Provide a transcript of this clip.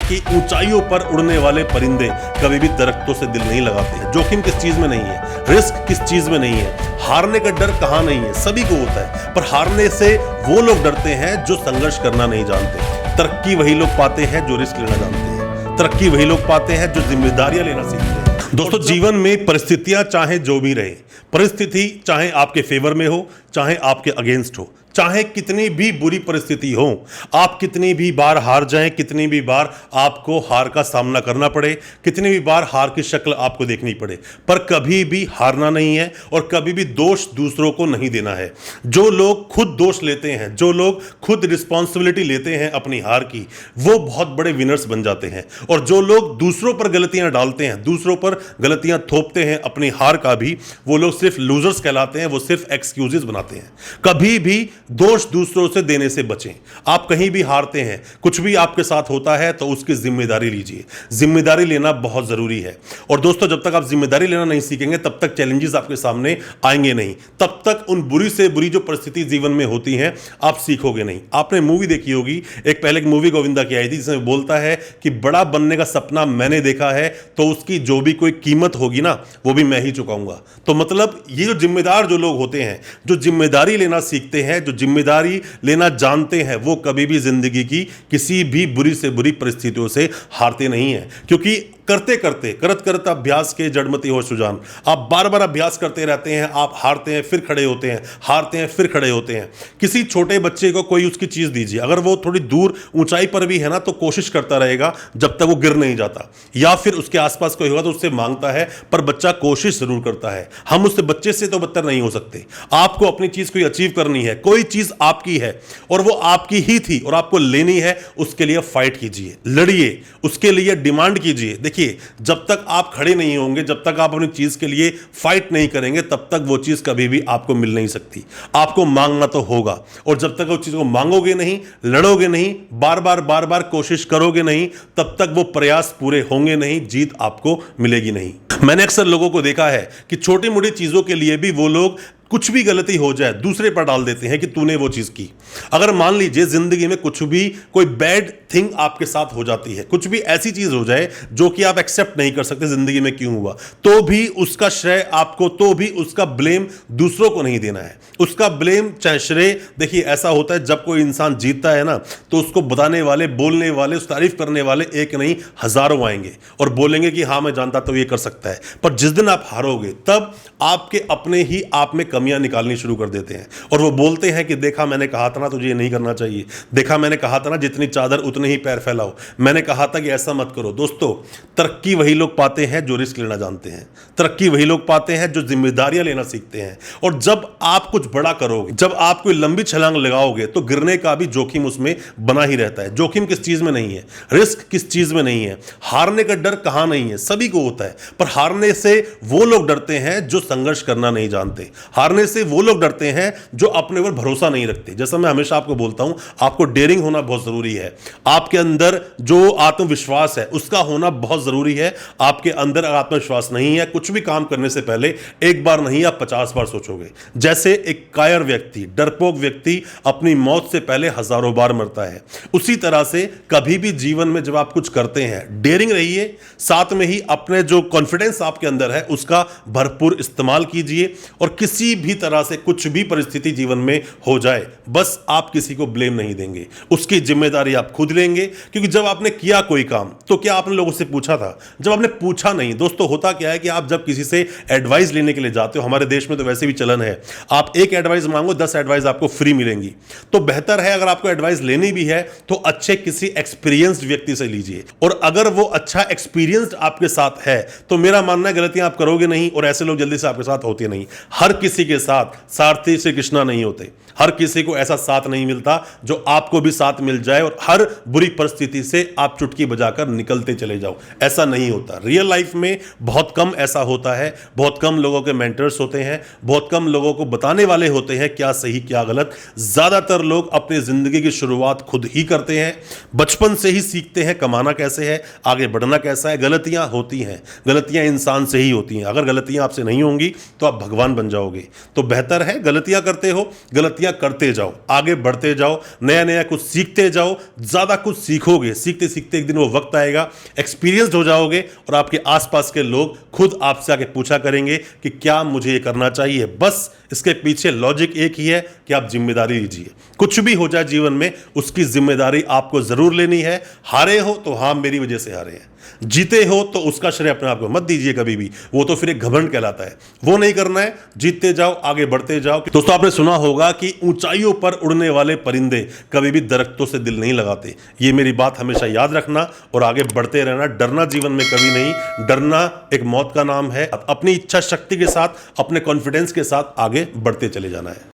कि ऊंचाइयों पर उड़ने वाले परिंदे कभी भी दरख्तों से दिल नहीं लगाते हैं। जोखिम किस चीज में नहीं है, रिस्क किस चीज में नहीं है, हारने का डर कहां नहीं है, सभी को होता है। पर हारने से वो लोग डरते हैं जो संघर्ष करना नहीं जानते। तरक्की वही लोग पाते हैं जो रिस्क लेना जानते हैं। तरक्की वही लोग पाते हैं जो जिम्मेदारियां लेना सीखते हैं। दोस्तों, जीवन में परिस्थितियां चाहे जो भी रहे, परिस्थिति चाहे आपके फेवर में हो चाहे आपके अगेंस्ट हो, चाहे कितनी भी बुरी परिस्थिति हो, आप कितनी भी बार हार जाएं, कितनी भी बार आपको हार का सामना करना पड़े, कितनी भी बार हार की शक्ल आपको देखनी पड़े, पर कभी भी हारना नहीं है और कभी भी दोष दूसरों को नहीं देना है। जो लोग खुद दोष लेते हैं, जो लोग खुद रिस्पॉन्सिबिलिटी लेते हैं अपनी हार की, वो बहुत बड़े विनर्स बन जाते हैं। और जो लोग दूसरों पर गलतियां डालते हैं, दूसरों पर गलतियां थोपते हैं अपनी हार का भी, वो लोग सिर्फ लूजर्स कहलाते हैं, वो सिर्फ एक्सक्यूजेस बनाते हैं। कभी भी दोष दूसरों से देने से बचें। आप कहीं भी हारते हैं, कुछ भी आपके साथ होता है, तो उसकी जिम्मेदारी लीजिए। जिम्मेदारी लेना बहुत जरूरी है। और दोस्तों, जब तक आप जिम्मेदारी लेना नहीं सीखेंगे, तब तक चैलेंजेस आपके सामने आएंगे नहीं, तब तक उन बुरी से बुरी जो परिस्थिति जीवन में होती हैं आप सीखोगे नहीं। आपने मूवी देखी होगी, एक पहले एक मूवी गोविंदा की आई थी जिसमें बोलता है कि बड़ा बनने का सपना मैंने देखा है, तो उसकी जो भी कोई कीमत होगी ना, वो भी मैं ही चुकाऊंगा। तो मतलब ये जो जिम्मेदार जो लोग होते हैं, जो जिम्मेदारी लेना सीखते हैं, जो जिम्मेदारी लेना जानते हैं, वो कभी भी जिंदगी की किसी भी बुरी से बुरी परिस्थितियों से हारते नहीं हैं। क्योंकि करते करते करत अभ्यास के जड़मति हो सुजान, आप बार बार अभ्यास करते रहते हैं, आप हारते हैं फिर खड़े होते हैं, हारते हैं फिर खड़े होते हैं। किसी छोटे बच्चे को कोई उसकी चीज दीजिए, अगर वो थोड़ी दूर ऊंचाई पर भी है ना, तो कोशिश करता रहेगा जब तक वो गिर नहीं जाता, या फिर उसके आसपास कोई होगा तो उससे मांगता है, पर बच्चा कोशिश जरूर करता है। हम उससे बच्चे से तो बदतर नहीं हो सकते। आपको अपनी चीज कोई अचीव करनी है, कोई चीज आपकी है और वो आपकी ही थी और आपको लेनी है, उसके लिए फाइट कीजिए, लड़िए, उसके लिए डिमांड कीजिए। देखिए, जब तक आप खड़े नहीं होंगे, जब तक आप अपनी चीज के लिए फाइट नहीं करेंगे, तब तक वो चीज कभी भी आपको मिल नहीं सकती। आपको मांगना तो होगा, और जब तक उस चीज को मांगोगे नहीं, लड़ोगे नहीं, बार बार कोशिश करोगे नहीं, तब तक वो प्रयास पूरे होंगे नहीं, जीत आपको मिलेगी नहीं। मैंने अक्सर लोगों को देखा है कि छोटी मोटी चीजों के लिए भी वो लोग कुछ भी गलती हो जाए दूसरे पर डाल देते हैं कि तूने वो चीज की। अगर मान लीजिए जिंदगी में कुछ भी कोई बैड थिंग आपके साथ हो जाती है, कुछ भी ऐसी चीज हो जाए जो कि आप एक्सेप्ट नहीं कर सकते जिंदगी में क्यों हुआ, तो भी उसका श्रेय आपको, तो भी उसका ब्लेम दूसरों को नहीं देना है। उसका ब्लेम चाहे श्रेय, देखिए ऐसा होता है जब कोई इंसान जीतता है ना, तो उसको बताने वाले, बोलने वाले, उस तारीफ करने वाले एक नहीं हजारों आएंगे और बोलेंगे कि हाँ मैं जानता तो ये कर सकता है। पर जिस दिन आप हारोगे, तब आपके अपने ही आप में कमियां निकालनी शुरू कर देते हैं और वो बोलते हैं कि देखा मैंने कहा था ना तुझे ये नहीं करना चाहिए, देखा मैंने कहा था ना जितनी चादर उतने ही पैर फैलाओ, मैंने कहा था कि ऐसा मत करो। दोस्तों, तरक्की वही लोग पाते हैं जो रिस्क लेना जानते हैं। तरक्की वही लोग पाते हैं जो जिम्मेदारियां लेना सीखते हैं। और जब आप कुछ बड़ा करोगे, जब आप कोई लंबी छलांग लगाओगे, तो गिरने का भी जोखिम उसमें बना ही रहता है। जोखिम किस चीज में नहीं है, रिस्क किस चीज में नहीं है, हारने का डर कहां नहीं है, सभी को होता है। पर हारने से वो लोग डरते हैं जो संघर्ष करना नहीं जानते। हारने से वो लोग डरते हैं जो अपने ऊपर भरोसा नहीं रखते। जैसा मैं हमेशा आपको बोलता हूं, आपको डेयरिंग होना बहुत जरूरी है। आपके अंदर जो आत्मविश्वास है उसका होना बहुत जरूरी है। आपके अंदर अगर आत्मविश्वास नहीं है, कुछ भी काम करने से पहले एक बार नहीं आप 50 बार सोचोगे। जैसे एक कायर व्यक्ति, डरपोक व्यक्ति अपनी मौत से पहले हजारों बार मरता है, उसी तरह से कभी भी जीवन में जब आप कुछ करते हैं, डेयरिंग रहिए, साथ में ही अपने जो कॉन्फिडेंस आपके अंदर है उसका भरपूर इस्तेमाल कीजिए। और किसी भी तरह से कुछ भी परिस्थिति जीवन में हो जाए, बस आप किसी को ब्लेम नहीं देंगे, उसकी जिम्मेदारी आप खुद लेंगे। क्योंकि जब आपने किया कोई काम, तो क्या आपने लोगों से पूछा था? जब आपने पूछा नहीं। दोस्तों, होता क्या है कि आप जब किसी से एडवाइस लेने के लिए जाते हो, हमारे देश में तो वैसे भी चलन है, आप एक एडवाइस मांगो 10 एडवाइस आपको फ्री मिलेंगी। तो बेहतर है अगर आपको एडवाइस लेनी भी है तो अच्छे किसी एक्सपीरियंस्ड व्यक्ति से लीजिए। और अगर वो अच्छा एक्सपीरियंस्ड आपके साथ है, तो मेरा मानना है गलतियां आप करोगे नहीं और ऐसे लोग जल्दी से आपके साथ होते नहीं। हर किसी के साथ सारथी श्री कृष्णा नहीं होते। हर किसी को ऐसा साथ नहीं मिलता जो आपको भी साथ मिल जाए और हर बुरी परिस्थिति से आप चुटकी बजाकर निकलते चले जाओ। ऐसा नहीं होता। रियल लाइफ में बहुत कम ऐसा होता है। बहुत कम लोगों के मेंटर्स होते हैं, बहुत कम लोगों को बताने वाले होते हैं क्या सही क्या गलत। ज्यादातर लोग अपनी जिंदगी की शुरुआत खुद ही करते हैं। बचपन से ही सीखते हैं कमाना कैसे है, आगे बढ़ना कैसा है। गलतियां होती हैं, गलतियां इंसान से ही होती हैं। अगर गलतियां आपसे नहीं होंगी तो आप भगवान बन जाओगे। तो बेहतर है गलतियां करते हो, गलतियां करते जाओ, आगे बढ़ते जाओ, नया नया कुछ सीखते जाओ, ज़्यादा कुछ सीखोगे, सीखते सीखते एक दिन वो वक्त आएगा, एक्सपीरियंस्ड हो जाओगे और आपके आसपास के लोग खुद आपसे आके पूछा करेंगे कि क्या मुझे ये करना चाहिए। बस इसके पीछे लॉजिक एक ही है कि आप जिम्मेदारी लीजिए। कुछ भी हो जाए जीवन में, उसकी जिम्मेदारी आपको जरूर लेनी है। हारे हो तो हाँ मेरी वजह से हारे हैं, जीते हो तो उसका श्रेय अपने आप को मत दीजिए कभी भी, वो तो फिर एक घमंड कहलाता है। वो नहीं करना है, जीतते जाओ, आगे बढ़ते जाओ। दोस्तों आपने सुना होगा कि ऊंचाइयों पर उड़ने वाले परिंदे कभी भी दरख्तों से दिल नहीं लगाते। ये मेरी बात हमेशा याद रखना और आगे बढ़ते रहना। डरना जीवन में कभी नहीं, डरना एक मौत का नाम है। अपनी इच्छा शक्ति के साथ, अपने कॉन्फिडेंस के साथ आगे बढ़ते चले जाना है।